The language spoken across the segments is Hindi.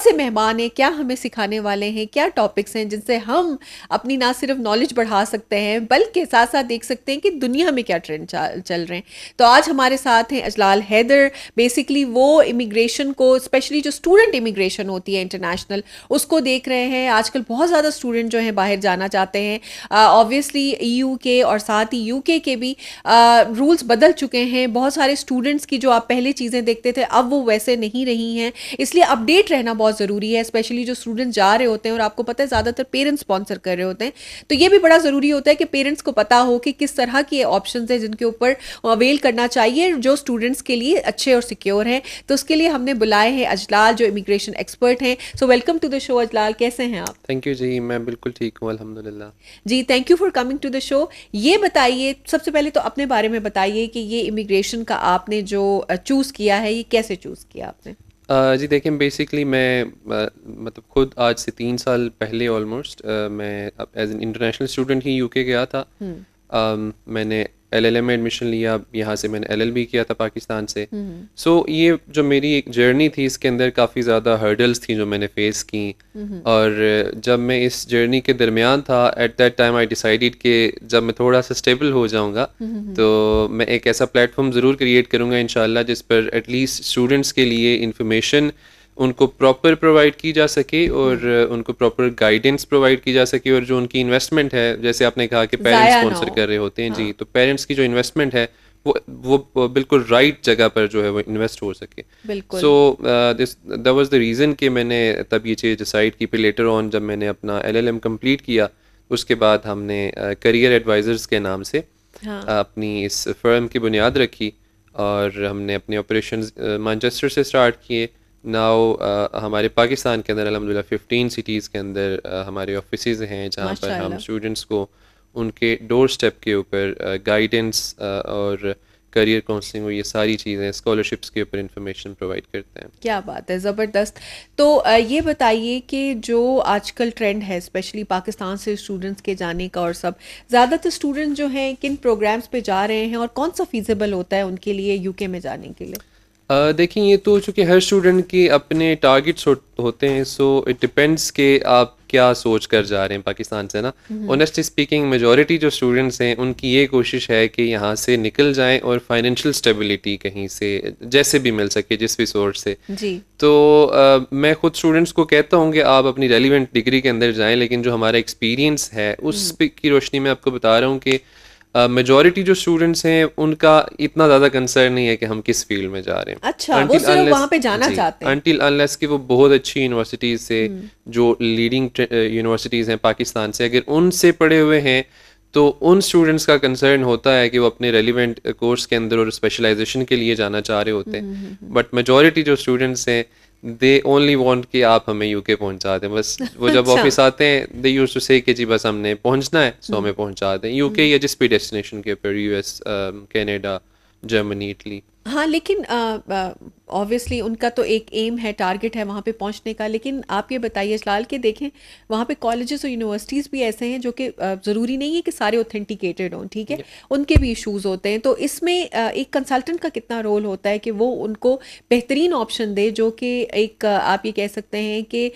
से मेहमान हैं, क्या हमें सिखाने वाले हैं, क्या टॉपिक्स हैं जिनसे हम अपनी ना सिर्फ नॉलेज बढ़ा सकते हैं बल्कि साथ साथ देख सकते हैं कि दुनिया में क्या ट्रेंड चल रहे हैं। तो आज हमारे साथ हैं अजलाल हैदर। बेसिकली वो इमिग्रेशन को, स्पेशली जो स्टूडेंट इमिग्रेशन होती है इंटरनेशनल, उसको देख रहे हैं। आजकल बहुत ज़्यादा स्टूडेंट जो हैं बाहर जाना चाहते हैं। ऑब्वियसली ईयू के और साथ ही यूके के भी रूल्स बदल चुके हैं। बहुत सारे स्टूडेंट्स की जो आप पहले चीज़ें देखते थे अब वो वैसे नहीं रही हैं, इसलिए अपडेट रहना बहुत ज़रूरी है। स्पेशली जो स्टूडेंट जा रहे होते हैं, और आपको पता है ज़्यादातर पेरेंट्स स्पॉन्सर कर रहे होते हैं, तो ये भी बड़ा ज़रूरी होता है कि पेरेंट्स को पता हो कि किस तरह के ऑप्शंस हैं जिनके ऊपर अवेल करना चाहिए जो स्टूडेंट्स के लिए अच्छे और सिक्योर हैं। तो उसके लिए हमने बुलाए हैं अजलाल जो इमिग्रेशन एक्सपर्ट हैं। So welcome to the show Ajlal, कैसे हैं आप? थैंक यू जी, मैं बिल्कुल ठीक हूँ अल्हम्दुलिल्लाह। जी, thank you for coming to the show. ये बताइए, सबसे पहले तो अपने बारे में बताइए कि ये इमिग्रेशन का आपने जो चूज़ किया है, ये कैसे चूज़ किया आपने? जी देखिए, बेसिकली मैं मतलब खुद आज से 3 साल पहले ऑलमोस्ट मैं एज एन इंटरनेशनल स्टूडेंट ही यूके गया था। मैंने एलएलएम में एडमिशन लिया, यहाँ से मैंने एलएलबी किया था पाकिस्तान से। सो ये जो मेरी एक जर्नी थी, इसके अंदर काफ़ी ज़्यादा हर्डल्स थी जो मैंने फ़ेस की। और जब मैं इस जर्नी के दरमियान था, at that time I decided कि जब मैं थोड़ा सा स्टेबल हो जाऊँगा तो मैं एक ऐसा प्लेटफॉर्म ज़रूर क्रिएट करूँगा इंशाल्लाह जिस पर एटलीस्ट स्टूडेंट्स के लिए इंफॉर्मेशन उनको प्रॉपर प्रोवाइड की जा सके और उनको प्रॉपर गाइडेंस प्रोवाइड की जा सके। और जो उनकी इन्वेस्टमेंट है, जैसे आपने कहा कि पेरेंट्स ज़ाया ना स्पॉन्सर हो। कर रहे होते हैं हाँ। जी, तो पेरेंट्स की जो इन्वेस्टमेंट है वो बिल्कुल राइट जगह पर जो है वो इन्वेस्ट हो सके। बिल्कुल। So this that was the reason कि मैंने तब ये चीज़ डिसाइड की। फिर लेटर ऑन जब मैंने अपना एलएलएम कंप्लीट किया, उसके बाद हमने करियर एडवाइज़र्स के नाम से हाँ। अपनी इस फर्म की बुनियाद रखी और हमने अपने ऑपरेशंस मैनचेस्टर से स्टार्ट किए। नाउ हमारे पाकिस्तान के अंदर अल्हम्दुलिल्लाह 15 सिटीज़ के अंदर हमारे ऑफिसेज़ हैं जहाँ पर हम माशाल्लाह। स्टूडेंट्स को उनके डोर स्टेप के ऊपर गाइडेंस और करियर काउंसलिंग और ये सारी चीज़ें, स्कॉलरशिप्स के ऊपर इंफॉर्मेशन प्रोवाइड करते हैं। क्या बात है, ज़बरदस्त। तो ये बताइए कि जो आजकल ट्रेंड है स्पेशली पाकिस्तान से स्टूडेंट्स के जाने का, और सब ज़्यादातर स्टूडेंट जो हैं किन प्रोग्राम्स पे जा रहे हैं और कौन सा फीजिबल होता है उनके लिए यूके में जाने के लिए? देखिए, ये तो चूँकि हर स्टूडेंट के अपने टारगेट्स होते हैं, सो इट डिपेंड्स कि आप क्या सोच कर जा रहे हैं पाकिस्तान से ना। ऑनेस्टली स्पीकिंग, मेजॉरिटी जो स्टूडेंट्स हैं उनकी ये कोशिश है कि यहाँ से निकल जाएं और फाइनेंशियल स्टेबिलिटी कहीं से जैसे भी मिल सके, जिस भी सोर्स से। जी। तो मैं खुद स्टूडेंट्स को कहता हूँ कि आप अपनी रेलिवेंट डिग्री के अंदर जाएं, लेकिन जो हमारा एक्सपीरियंस है की रोशनी में आपको बता रहा हूँ कि मेजॉरिटी जो स्टूडेंट्स हैं उनका इतना ज़्यादा कंसर्न नहीं है कि हम किस फील्ड में जा रहे हैं। अच्छा, वो अनटिल सिर्फ अनलेस वहाँ पे जाना जी, चाहते हैं। अनटिल अनलेस कि वो बहुत अच्छी यूनिवर्सिटीज़ से, जो लीडिंग यूनिवर्सिटीज़ हैं पाकिस्तान से, अगर उनसे पढ़े हुए हैं तो उन स्टूडेंट्स का कंसर्न होता है कि वो अपने रेलिवेंट कोर्स के अंदर और स्पेशलाइजेशन के लिए जाना चाह रहे होते हैं। बट मेजॉरिटी जो स्टूडेंट्स हैं दे ओनली वांट कि आप हमें यूके पहुंचा दें बस। वो जब अच्छा। ऑफिस आते हैं दे यूज्ड टू से कि जी बस हमने पहुंचना है, सो हमें पहुंचा दें यूके या जिस भी डेस्टिनेशन के ऊपर, यूएस, कनाडा, जर्मनी, इटली। हाँ, लेकिन ऑब्वियसली उनका तो एक एम है, टारगेट है वहाँ पे पहुँचने का। लेकिन आप ये बताइए इजलाल, के देखें वहाँ पे कॉलेजेस और यूनिवर्सिटीज़ भी ऐसे हैं जो कि ज़रूरी नहीं है कि सारे ऑथेंटिकेटेड हों, ठीक है? उनके भी इश्यूज़ होते हैं। तो इसमें एक कंसल्टेंट का कितना रोल होता है कि वो उनको बेहतरीन ऑप्शन दे जो कि एक आप ये कह सकते हैं कि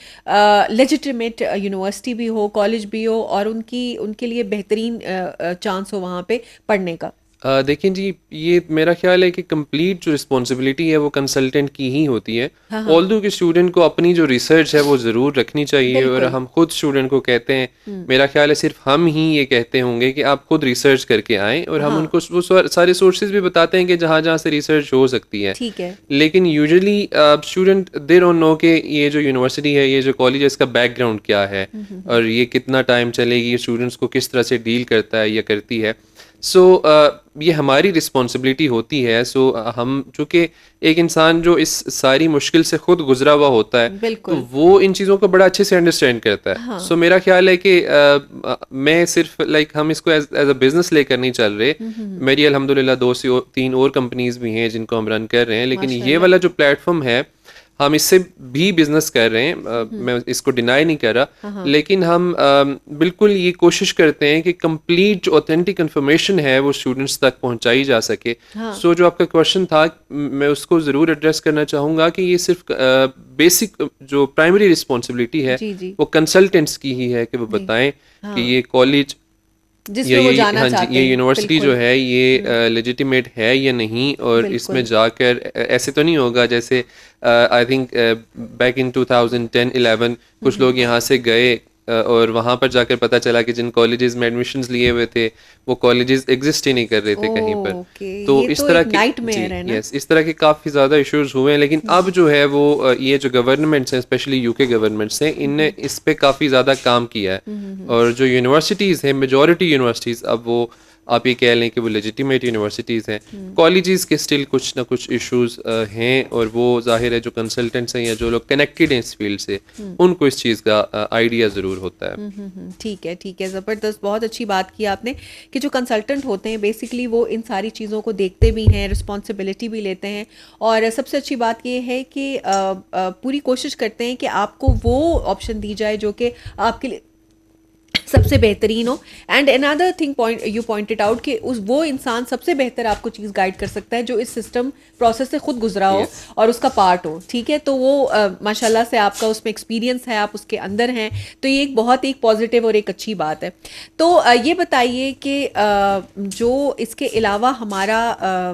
लेजिटिमेट यूनिवर्सिटी भी हो, कॉलेज भी हो, और उनके लिए बेहतरीन चांस हो वहाँ पे पढ़ने का? देखिए जी, ये मेरा ख्याल है कि कंप्लीट जो रिस्पॉन्सिबिलिटी है वो कंसल्टेंट की ही होती है। हाँ, हाँ। ऑल्दो कि स्टूडेंट को अपनी जो रिसर्च है वो ज़रूर रखनी चाहिए, और बिल्कुल। हम खुद स्टूडेंट को कहते हैं, मेरा ख्याल है सिर्फ हम ही ये कहते होंगे कि आप खुद रिसर्च करके आएँ, और हम हाँ। उनको वो सारे सोर्सेज भी बताते हैं कि जहाँ जहाँ से रिसर्च हो सकती है। ठीक है। लेकिन usually student they don't know कि ये जो यूनिवर्सिटी है, ये जो कॉलेज है, इसका बैकग्राउंड क्या है और ये कितना टाइम चलेगी, स्टूडेंट्स को किस तरह से डील करता है या करती है। सो ये हमारी रिस्पॉन्सिबिलिटी होती है। सो हम चूँकि एक इंसान जो इस सारी मुश्किल से खुद गुजरा हुआ होता है, तो बिल्कुल। वो इन चीज़ों को बड़ा अच्छे से अंडरस्टैंड करता है। हाँ। सो मेरा ख्याल है कि मैं सिर्फ हम इसको एज अ बिज़नेस लेकर नहीं चल रहे। मेरी अल्हम्दुलिल्लाह 2 से 3 और कंपनीज भी हैं जिनको हम रन कर रहे हैं, लेकिन ये माशाल्लाह। वाला जो प्लेटफॉर्म है, हम इससे भी बिजनेस कर रहे हैं, मैं इसको डिनाई नहीं कर रहा, लेकिन हम बिल्कुल ये कोशिश करते हैं कि कंप्लीट जो ऑथेंटिक इन्फॉर्मेशन है वो स्टूडेंट्स तक पहुंचाई जा सके। सो जो आपका क्वेश्चन था, मैं उसको ज़रूर एड्रेस करना चाहूँगा कि ये सिर्फ बेसिक जो प्राइमरी रिस्पॉन्सिबिलिटी है जी जी वो कंसल्टेंट्स की ही है कि वो बताएं कि ये कॉलेज जिसमें वो जाना हाँ चाहते जी, ये हैं। यूनिवर्सिटी जो बिल्कुल है ये लेजिटिमेट है या नहीं, और इसमें बिल्कुल जाकर ऐसे तो नहीं होगा जैसे आई थिंक बैक इन 2010-11 कुछ लोग यहाँ से गए और वहाँ पर जाकर पता चला कि जिन कॉलेजेस में एडमिशन्स लिए हुए थे वो कॉलेजेस एग्जिस्ट ही नहीं कर रहे थे कहीं पर। ओके, तो ये इस तो तरह एक की नाइटमेयर है ना। यस, इस तरह के काफ़ी ज़्यादा इश्यूज हुए हैं, लेकिन अब जो है वो ये जो गवर्नमेंट्स हैं, स्पेशली यूके गवर्नमेंट्स हैं, इनने इस पे काफ़ी ज़्यादा काम किया है। और जो यूनिवर्सिटीज़ हैं, मेजॉरिटी यूनिवर्सिटीज़ अब वो आप ये कह लें कि वो लेजिटिमेट यूनिवर्सिटीज़ हैं। कॉलेजेस के स्टिल कुछ ना कुछ इश्यूज हैं, और वो जाहिर है जो कंसल्टेंट्स हैं या जो लोग कनेक्टेड हैं इस फील्ड से, उनको इस चीज़ का आइडिया ज़रूर होता है। ठीक है, ज़बरदस्त, बहुत अच्छी बात की आपने कि जो कंसल्टेंट होते हैं बेसिकली वो इन सारी चीज़ों को देखते भी हैं, रिस्पॉन्सिबिलिटी भी लेते हैं, और सबसे अच्छी बात ये है कि पूरी कोशिश करते हैं कि आपको वो ऑप्शन दी जाए जो कि आपके लिए सबसे बेहतरीन हो। And another thing point you pointed out कि उस वो इंसान सबसे बेहतर आपको चीज़ गाइड कर सकता है जो इस सिस्टम प्रोसेस से खुद गुजरा हो Yes. और उसका पार्ट हो। ठीक है, तो वो माशाल्लाह से आपका उसमें एक्सपीरियंस है, आप उसके अंदर हैं, तो ये एक बहुत एक पॉजिटिव और एक अच्छी बात है। तो ये बताइए कि जो इसके अलावा हमारा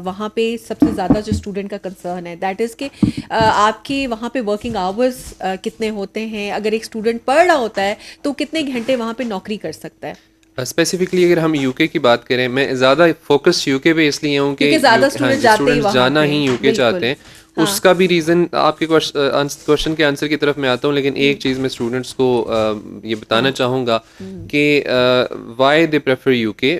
वहाँ पे सबसे ज़्यादा जो स्टूडेंट का कंसर्न है दैट इज़ कि आपके वहाँ पे वर्किंग आवर्स कितने होते हैं? अगर एक स्टूडेंट पढ़ रहा होता है तो कितने घंटे वहाँ पे नौकरी कर सकता है? स्पेसिफिकली अगर हम यूके की बात करें, मैं ज़्यादा फोकस यूके पे इसलिए हूँ कि क्योंकि ज़्यादा हाँ स्टूडेंट जी, जाते ही स्टूडेंट्स वहाँ जाना पे ही यूके बिल्कुल। चाहते हैं। हाँ उसका भी रीज़न आपके क्वेश्चन के आंसर की तरफ मैं आता हूँ, लेकिन एक चीज़ मैं स्टूडेंट्स को ये बताना चाहूँगा कि वाई दे प्रेफर यूके,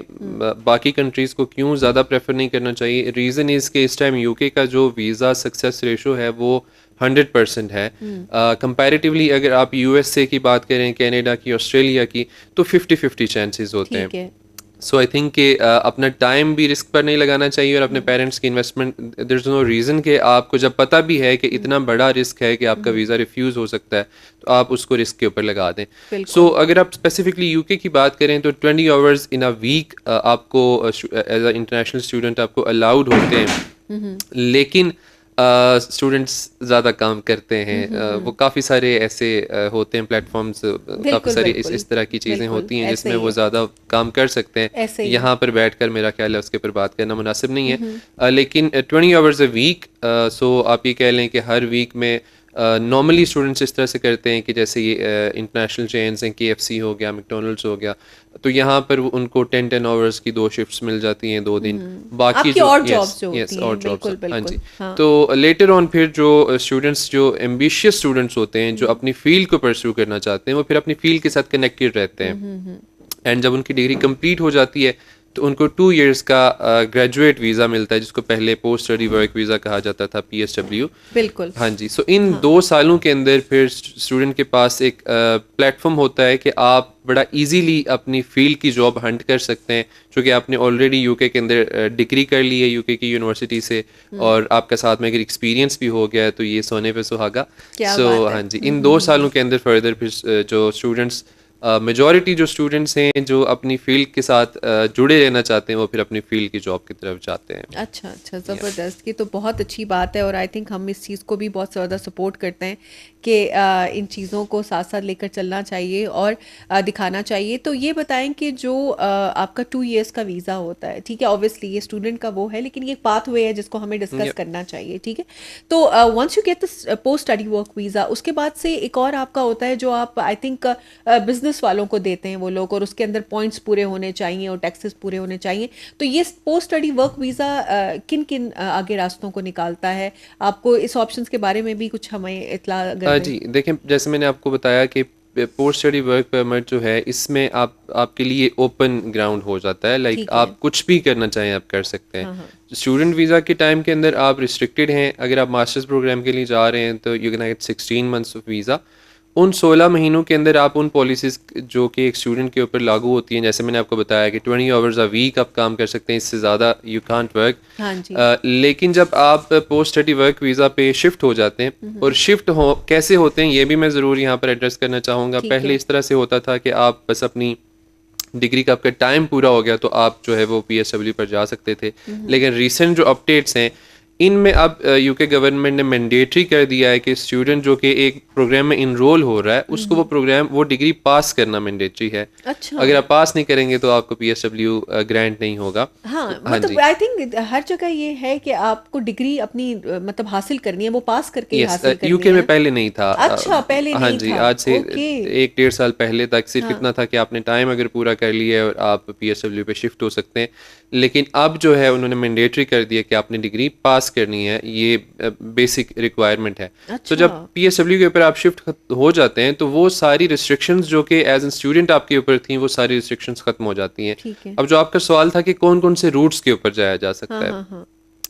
बाकी कंट्रीज़ को क्यों ज़्यादा प्रेफर नहीं करना चाहिए। रीज़न इज़ कि इस टाइम यूके का जो वीज़ा सक्सेस रेशो है वो 100% है। कंपैरेटिवली अगर आप यूएसए की बात करें, कनाडा की, ऑस्ट्रेलिया की, तो 50-50 चांसेस होते हैं। ठीक है। सो आई थिंक कि अपना टाइम भी रिस्क पर नहीं लगाना चाहिए, और अपने पेरेंट्स की investment, there is no reason कि आपको जब पता भी है कि इतना बड़ा रिस्क है कि आपका वीज़ा रिफ्यूज़ हो सकता है, तो आप उसको रिस्क के ऊपर लगा दें। सो अगर आप स्पेसिफिकली यूके की बात करें तो 20 आवर्स इन अ वीक आपको एज अ इंटरनेशनल स्टूडेंट आपको अलाउड होते हैं, लेकिन स्टूडेंट्स ज़्यादा काम करते हैं। वो काफ़ी सारे ऐसे होते हैं प्लेटफॉर्म्स, काफ़ी बिल्कुल सारी बिल्कुल इस तरह की चीज़ें बिल्कुल होती हैं ऐसे जिसमें ही वो है, ज़्यादा काम कर सकते हैं। ऐसे ही है। यहाँ पर बैठकर मेरा ख्याल है उसके ऊपर बात करना मुनासिब नहीं है। लेकिन 20 आवर्स अ वीक, सो आप ये कह लें कि हर वीक में नॉर्मली स्टूडेंट्स इस तरह से करते हैं कि जैसे ये इंटरनेशनल चेन्स हैं, KFC हो गया, मैकडोनल्ड्स हो गया, तो यहाँ पर उनको 10-10 आवर्स की 2 शिफ्ट्स मिल जाती हैं 2 दिन। बाकी आपकी जो और यस जॉब्स जो यस होती और हैं जॉब्स, बिल्कुल हाँ जी। बिल्कुल हाँ तो लेटर ऑन फिर जो स्टूडेंट्स जो एम्बिशियस स्टूडेंट्स होते हैं, जो अपनी फील्ड को परस्यू करना चाहते हैं, वो फिर अपनी फील्ड के साथ कनेक्टेड रहते हैं। एंड जब उनकी डिग्री कंप्लीट हो जाती है तो उनको 2 इयर्स का ग्रेजुएट वीज़ा मिलता है, जिसको पहले पोस्ट स्टडी वर्क वीज़ा कहा जाता था, PSW। बिल्कुल हाँ जी, सो इन 2 सालों के अंदर फिर स्टूडेंट के पास एक प्लेटफॉर्म होता है कि आप बड़ा इजीली अपनी फील्ड की जॉब हंट कर सकते हैं, क्योंकि आपने ऑलरेडी यूके के अंदर डिग्री कर ली है यूके की यूनिवर्सिटी से, और आपका साथ में अगर एक्सपीरियंस भी हो गया है तो ये सोने पे सुहागा। क्या सो बात है। हाँ जी, इन 2 सालों के अंदर फर्दर फिर जो स्टूडेंट्स मेजॉरिटी जो स्टूडेंट्स हैं जो अपनी फील्ड के साथ जुड़े रहना चाहते हैं, वो फिर अपनी फील्ड की जॉब की तरफ जाते हैं। अच्छा अच्छा, ज़बरदस्त, ये तो बहुत अच्छी बात है और आई थिंक हम इस चीज़ को भी बहुत ज़्यादा सपोर्ट करते हैं कि इन चीज़ों को साथ साथ लेकर चलना चाहिए और दिखाना चाहिए। तो ये बताएं कि जो आपका 2 इयर्स का वीज़ा होता है, ठीक है, ऑब्वियसली ये स्टूडेंट का वो है, लेकिन ये एक पाथवे है जिसको हमें डिस्कस Yep. करना चाहिए। ठीक है, तो once you get the post study work visa, उसके बाद से एक और आपका होता है जो आप आई थिंक बिजनेस वालों को देते हैं वो लोग, और उसके अंदर पॉइंट्स पूरे होने चाहिए और टैक्सेस पूरे होने चाहिए। तो ये पोस्ट स्टडी वर्क वीज़ा किन किन आगे रास्तों को निकालता है? आपको इस ऑप्शंस के बारे में भी कुछ हमें इत्ला अगर दें। जी देखें, जैसे मैंने आपको बताया कि पोस्ट स्टडी वर्क परमिट जो है, इसमें आपके लिए ओपन ग्राउंड हो जाता है, लाइक ठीक है। आप कुछ भी करना चाहें आप कर सकते हाँ हैं। हाँ स्टूडेंट वीज़ा के टाइम के अंदर आप रिस्ट्रिक्टेड हैं। अगर आप मास्टर्स प्रोग्राम के लिए जा रहे हैं तो you can get 16 months of visa, उन 16 महीनों के अंदर आप उन पॉलिसीज़ जो कि एक स्टूडेंट के ऊपर लागू होती हैं, जैसे मैंने आपको बताया कि 20 आवर्स अ वीक आप काम कर सकते हैं, इससे ज़्यादा यू कांट वर्क। हाँ जी। लेकिन जब आप पोस्ट स्टडी वर्क वीज़ा पे शिफ्ट हो जाते हैं, और शिफ्ट हो कैसे होते हैं ये भी मैं ज़रूर यहाँ पर एड्रेस करना चाहूँगा। ठीक पहले है। इस तरह से होता था कि आप बस अपनी डिग्री का आपका टाइम पूरा हो गया तो आप जो है वो PSW पर जा सकते थे, लेकिन रिसेंट जो अपडेट्स हैं इनमें अब यूके गवर्नमेंट ने मैंडेटरी कर दिया है कि स्टूडेंट जो कि एक प्रोग्राम में इनरोल हो रहा है उसको वो डिग्री पास करना मैंडेटरी है। अच्छा। अगर आप पास नहीं करेंगे तो आपको PSW ग्रांट नहीं होगा। हाँ, हाँ मतलब जी। आई थिंक हर जगह ये है कि आपको डिग्री अपनी मतलब हासिल करनी है, वो पास करके ही यस, हासिल करनी यूके में है। पहले नहीं था। अच्छा, पहले हाँ नहीं जी, था। आज से ओके। 1 डेढ़ साल पहले तक सिर्फ हाँ। इतना था कि आपने टाइम अगर पूरा कर लिया है और आप PSW पे शिफ्ट हो सकते हैं, लेकिन अब जो है उन्होंने मैंडेटरी कर दिया कि आपने डिग्री पास करनी है, ये बेसिक रिक्वायरमेंट है। तो अच्छा। जब PSW के ऊपर आप शिफ्ट हो जाते हैं तो वो सारी रिस्ट्रिक्शंस जो कि एज एन स्टूडेंट आपके ऊपर थी वो सारी रिस्ट्रिक्शंस खत्म हो जाती हैं। ठीक है। अब जो आपका सवाल था कि कौन कौन से रूट्स के ऊपर जाया जा सकता हाँ, है, हाँ, हाँ।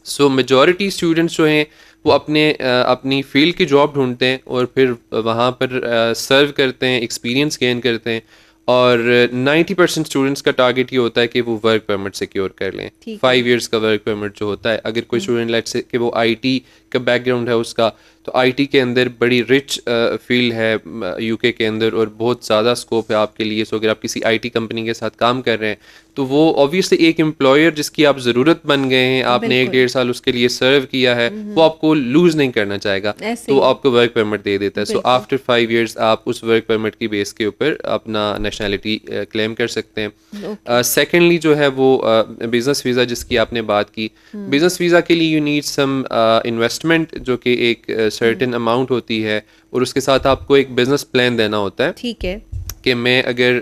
सो मेजॉरिटी स्टूडेंट्स जो हैं वो अपनी फील्ड की जॉब ढूंढते हैं और फिर वहाँ पर सर्व करते हैं, एक्सपीरियंस गेन करते हैं, और 90% स्टूडेंट्स का टारगेट ये होता है कि वो वर्क परमिट सिक्योर कर लें। ठीक है। 5 इयर्स का वर्क परमिट जो होता है, अगर कोई स्टूडेंट लेट्स से कि वो IT का बैकग्राउंड है उसका, तो IT के अंदर बड़ी रिच फील्ड है यूके के अंदर और बहुत ज़्यादा स्कोप है आपके लिए। सो अगर आप किसी IT कंपनी के साथ काम कर रहे हैं तो वो ऑब्वियसली एक एम्प्लॉयर जिसकी आप ज़रूरत बन गए हैं, आपने 1 बिल्कुल। डेढ़ साल उसके लिए सर्व किया है, वो आपको लूज़ नहीं करना चाहेगा, ऐसे तो वो ही। आपको वर्क परमिट दे देता है। सो बिल्कुल। आफ्टर 5 इयर्स आप उस वर्क परमिट की बेस के ऊपर अपना नेशनैलिटी क्लेम कर सकते हैं। ओके। सेकेंडली जो है वो बिजनेस वीज़ा जिसकी आपने बात की, बिजनेस वीज़ा के लिए यू नीड सम इन्वेस्टमेंट जो कि एक सर्टेन अमाउंट होती है, और उसके साथ आपको एक बिजनेस प्लान देना होता है ठीक है। कि मैं अगर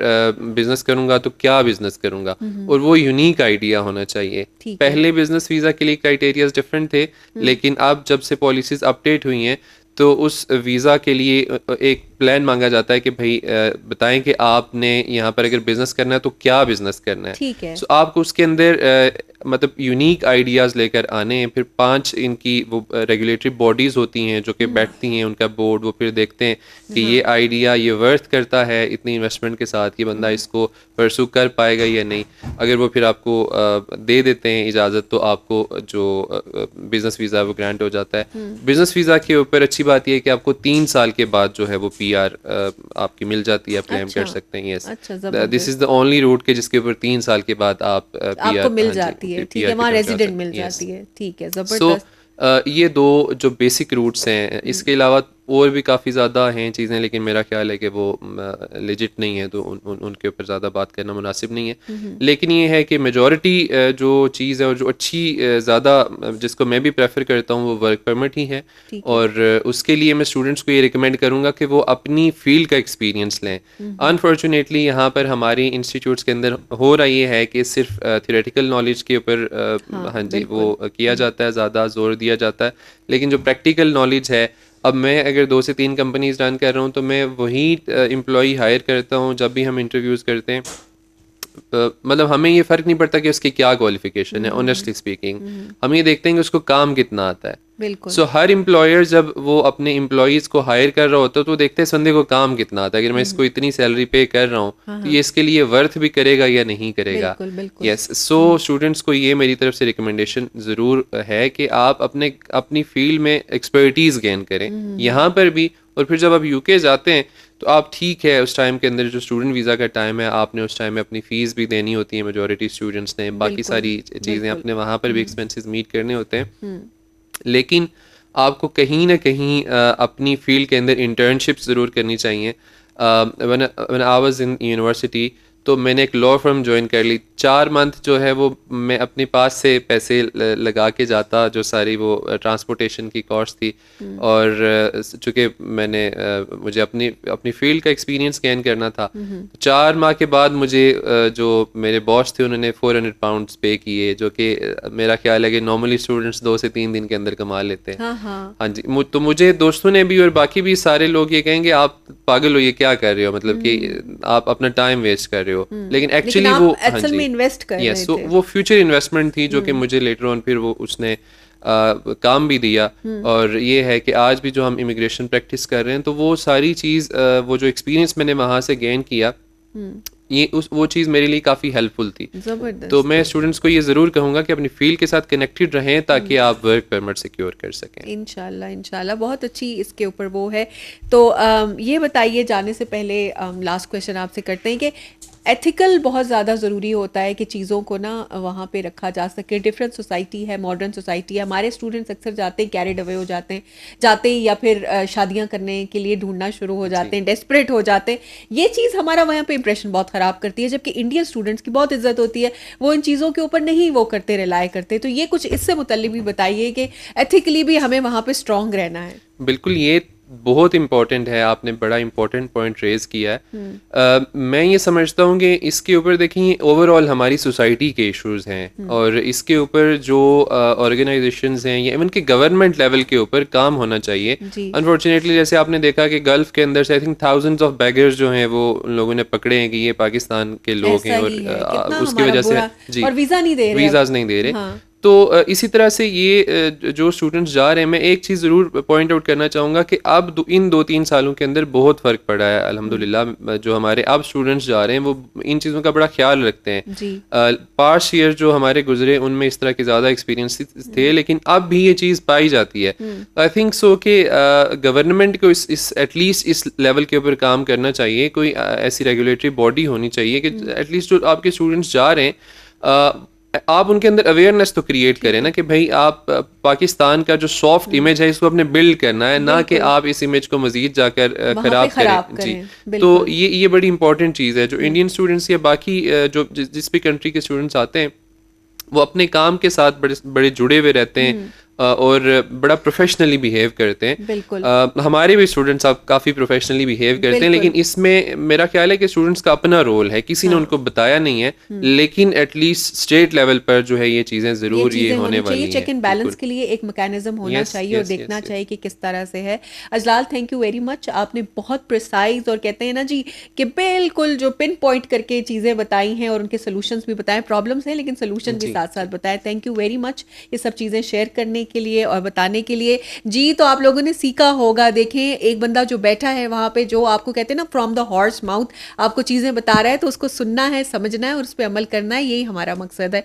बिजनेस करूंगा तो क्या बिजनेस करूंगा, और वो यूनिक आइडिया होना चाहिए। ठीक है। पहले बिजनेस वीज़ा के लिए क्राइटेरियाज डिफरेंट थे, लेकिन अब जब से पॉलिसीज अपडेट हुई हैं तो उस वीज़ा के लिए एक प्लान मांगा जाता है कि भाई बताएं कि आपने यहाँ पर अगर बिजनेस करना है तो क्या बिजनेस करना है। ठीक है। सो आपको उसके अंदर मतलब यूनिक आइडियाज़ लेकर आने हैं। फिर 5 इनकी वो रेगुलेटरी बॉडीज़ होती हैं जो कि बैठती हैं, उनका बोर्ड, वो फिर देखते हैं कि ये आइडिया ये वर्थ करता है इतनी इन्वेस्टमेंट के साथ, ये बंदा इसको परसू कर पाएगा या नहीं। अगर वो फिर आपको दे देते हैं इजाज़त तो आपको जो बिज़नेस वीज़ा है वो ग्रांट हो जाता है। बिज़नेस वीज़ा के ऊपर अच्छी बात यह है कि आपको 3 साल के बाद जो है वो PR आपकी मिल जाती है, आप क्लेम कर अच्छा। सकते हैं। यस, अच्छा, दिस जबरदस्त। इज़ द ओनली रूट के जिसके ऊपर 3 साल के बाद आप PR आपको मिल हाँ जी, जाती है। ठीक PR है, की वहाँ तरफ जा रेजिडेंट सकते मिल हैं। यस। जाती है। ठीक है, सो जबरदस्त। ये 2 जो बेसिक रूट्स हैं, इसके अलावा और भी काफ़ी ज़्यादा हैं चीज़ें, लेकिन मेरा ख्याल है कि वो लेजिट नहीं है तो उनके ऊपर ज़्यादा बात करना मुनासिब नहीं है। लेकिन ये है कि मेजॉरिटी जो चीज़ है और जो अच्छी ज़्यादा जिसको मैं भी प्रेफर करता हूँ वो वर्क परमिट ही है। ठीक है। और उसके लिए मैं स्टूडेंट्स को ये रिकमेंड करूँगा कि वो अपनी फील्ड का एक्सपीरियंस लें। अनफॉर्चुनेटली यहाँ पर हमारी इंस्टीट्यूट्स के अंदर हो रहा ये है कि सिर्फ थियोरेटिकल नॉलेज के ऊपर हाँ, हाँ जी बिल्कुल। वो किया जाता है, ज़्यादा जोर दिया जाता है, लेकिन जो प्रैक्टिकल नॉलेज है, अब मैं अगर 2 से 3 कंपनीज रन कर रहा हूँ तो मैं वही एम्प्लॉई हायर करता हूँ जब भी हम इंटरव्यूज़ करते हैं। मतलब हमें ये फ़र्क नहीं पड़ता कि उसकी क्या क्वालिफिकेशन है, ऑनेस्टली स्पीकिंग हम ये देखते हैं कि उसको काम कितना आता है। बिल्कुल। सो हर एम्प्लॉयर जब वो अपने एम्प्लॉयज़ को हायर कर रहा होता है तो वो देखते हैं इस बंदे को काम कितना आता है, अगर मैं इसको इतनी सैलरी पे कर रहा हूँ तो ये इसके लिए वर्थ भी करेगा या नहीं करेगा। बिल्कुल, बिल्कुल। यस, सो स्टूडेंट्स को ये मेरी तरफ से रिकमेंडेशन ज़रूर है कि आप अपनी फील्ड में एक्सपर्टीज़ गेन करें यहाँ पर भी, और फिर जब आप यूके जाते हैं तो आप ठीक है उस टाइम के अंदर जो स्टूडेंट वीज़ा का टाइम है आपने उस टाइम में अपनी फ़ीस भी देनी होती है मेजॉरिटी स्टूडेंट्स ने, बाकी बिल्कुल, सारी चीज़ें बिल्कुल। अपने वहाँ पर भी एक्सपेंसेस मीट करने होते हैं। लेकिन आपको कहीं ना कहीं अपनी फील्ड के अंदर इंटर्नशिप ज़रूर करनी चाहिए। When I was in university तो मैंने एक लॉ फर्म ज्वाइन कर ली। 4 मंथ जो है वो मैं अपने पास से पैसे लगा के जाता, जो सारी वो ट्रांसपोर्टेशन की कॉस्ट थी, और चूँकि मुझे अपनी फील्ड का एक्सपीरियंस गेन करना था। 4 माह के बाद मुझे जो मेरे बॉस थे उन्होंने 400 पाउंड्स पे किए, जो कि मेरा ख्याल है कि नॉर्मली स्टूडेंट्स 2 से 3 दिन के अंदर कमा लेते हैं। हाँ, हाँ। हाँ जी, तो मुझे दोस्तों ने भी और बाकी भी सारे लोग ये कहेंगे आप पागल हो, ये क्या कर रहे हो, मतलब कि आप अपना टाइम वेस्ट कर रहे हो, लेकिन एक्चुअली आप वो हाँ असल जी में इन्वेस्ट कर रहे यस, थे। वो फ्यूचर इन्वेस्टमेंट थी जो कि मुझे लेटर ऑन फिर वो उसने काम भी दिया। और ये है कि आज भी जो हम इमिग्रेशन प्रैक्टिस कर रहे हैं तो वो सारी चीज़ वो जो एक्सपीरियंस मैंने वहाँ से गेन किया, ये वो चीज़ मेरे लिए काफ़ी हेल्पफुल थी। तो जबरदस्त। मैं स्टूडेंट्स को ये ज़रूर कहूँगा कि अपनी फील्ड के साथ कनेक्टेड रहें ताकि आप वर्क परमिट सिक्योर कर सकें। इंशाल्लाह इंशाल्लाह बहुत अच्छी इसके ऊपर वो है। तो ये बताइए, जाने से पहले लास्ट क्वेश्चन आपसे करते हैं कि एथिकल बहुत ज़्यादा ज़रूरी होता है कि चीज़ों को ना वहाँ पे रखा जा सके। डिफरेंट सोसाइटी है, मॉडर्न सोसाइटी है, हमारे स्टूडेंट्स अक्सर जाते हैं कैरिड अवे हो जाते हैं या फिर शादियाँ करने के लिए ढूंढना शुरू हो जाते हैं, डेस्परेट हो जाते हैं। ये चीज़ हमारा वहाँ पे इंप्रेशन बहुत ख़राब करती है, जबकि इंडियन स्टूडेंट्स की बहुत इज्जत होती है, वो इन चीज़ों के ऊपर नहीं वो करते, रिलाय करते। तो ये कुछ इससे मुतल्लिक भी बताइए कि एथिकली भी हमें वहाँ पे स्ट्रॉन्ग रहना है। बिल्कुल, ये बहुत इम्पॉर्टेंट है, आपने बड़ा इम्पॉर्टेंट पॉइंट रेज किया है। मैं ये समझता हूँ कि इसके ऊपर देखिए ओवरऑल हमारी सोसाइटी के इश्यूज हैं और इसके ऊपर जो ऑर्गेनाइजेशंस हैं या इवन के गवर्नमेंट लेवल के ऊपर काम होना चाहिए। अनफॉर्चुनेटली जैसे आपने देखा कि गल्फ के अंदर से I think thousands of beggars जो हैं वो उन लोगों ने पकड़े हैं कि ये पाकिस्तान के लोग हैं और उसकी वजह से जी और वीज़ा नहीं दे रहे, वीज़ाज नहीं दे रहे। तो इसी तरह से ये जो स्टूडेंट्स जा रहे हैं, मैं एक चीज़ ज़रूर पॉइंट आउट करना चाहूँगा कि अब इन 2-3 सालों के अंदर बहुत फ़र्क पड़ा है अल्हम्दुलिल्लाह। जो हमारे अब स्टूडेंट्स जा रहे हैं वो इन चीज़ों का बड़ा ख्याल रखते हैं। पास्ट ईयर जो हमारे गुजरे उनमें इस तरह के ज़्यादा एक्सपीरियंस थे, लेकिन अब भी ये चीज़ पाई जाती है। आई थिंक सो कि गवर्नमेंट को इस एटलीस्ट इस लेवल के ऊपर काम करना चाहिए। कोई ऐसी रेगुलेटरी बॉडी होनी चाहिए कि एटलीस्ट जो आपके स्टूडेंट्स जा रहे हैं आप उनके अंदर अवेयरनेस तो क्रिएट करें ना कि भाई आप पाकिस्तान का जो सॉफ्ट इमेज है इसको अपने बिल्ड करना है, ना कि आप इस इमेज को मजीद जाकर खराब करें। जी, तो ये बड़ी इंपॉर्टेंट चीज़ है। जो इंडियन स्टूडेंट्स या बाकी जो जिस भी कंट्री के स्टूडेंट्स आते हैं वो अपने काम के साथ बड़े जुड़े हुए रहते हैं और बड़ा प्रोफेशनली बिहेव करते हैं। हमारे भी स्टूडेंट्स अब काफ़ी प्रोफेशनली बिहेव करते हैं, लेकिन इसमें मेरा ख्याल है कि स्टूडेंट्स का अपना रोल है। किसी ने उनको बताया नहीं है, लेकिन एटलीस्ट स्टेट लेवल पर जो है ये चीज़ें ज़रूर ये होने वाली हैं। चेक एंड बैलेंस के लिए एक मैकेनिज्म होना चाहिए और देखना चाहिए कि किस तरह से है। अजलाल, थैंक यू वेरी मच। आपने बहुत प्रिसाइज और कहते हैं ना जी कि बिल्कुल जो पिन पॉइंट करके चीज़ें बताई हैं और उनके सोल्यूशंस भी बताएं। प्रॉब्लम्स हैं लेकिन सोल्यूशन भी साथ साथ बताएं। थैंक यू वेरी मच ये सब चीज़ें शेयर करने के लिए और बताने के लिए। जी, तो आप लोगों ने सीखा होगा। देखें, एक बंदा जो बैठा है वहाँ पे, जो आपको कहते हैं ना फ्रॉम द हॉर्स माउथ आपको चीज़ें बता रहा है, तो उसको सुनना है, समझना है और उस पर अमल करना है। यही हमारा मकसद है।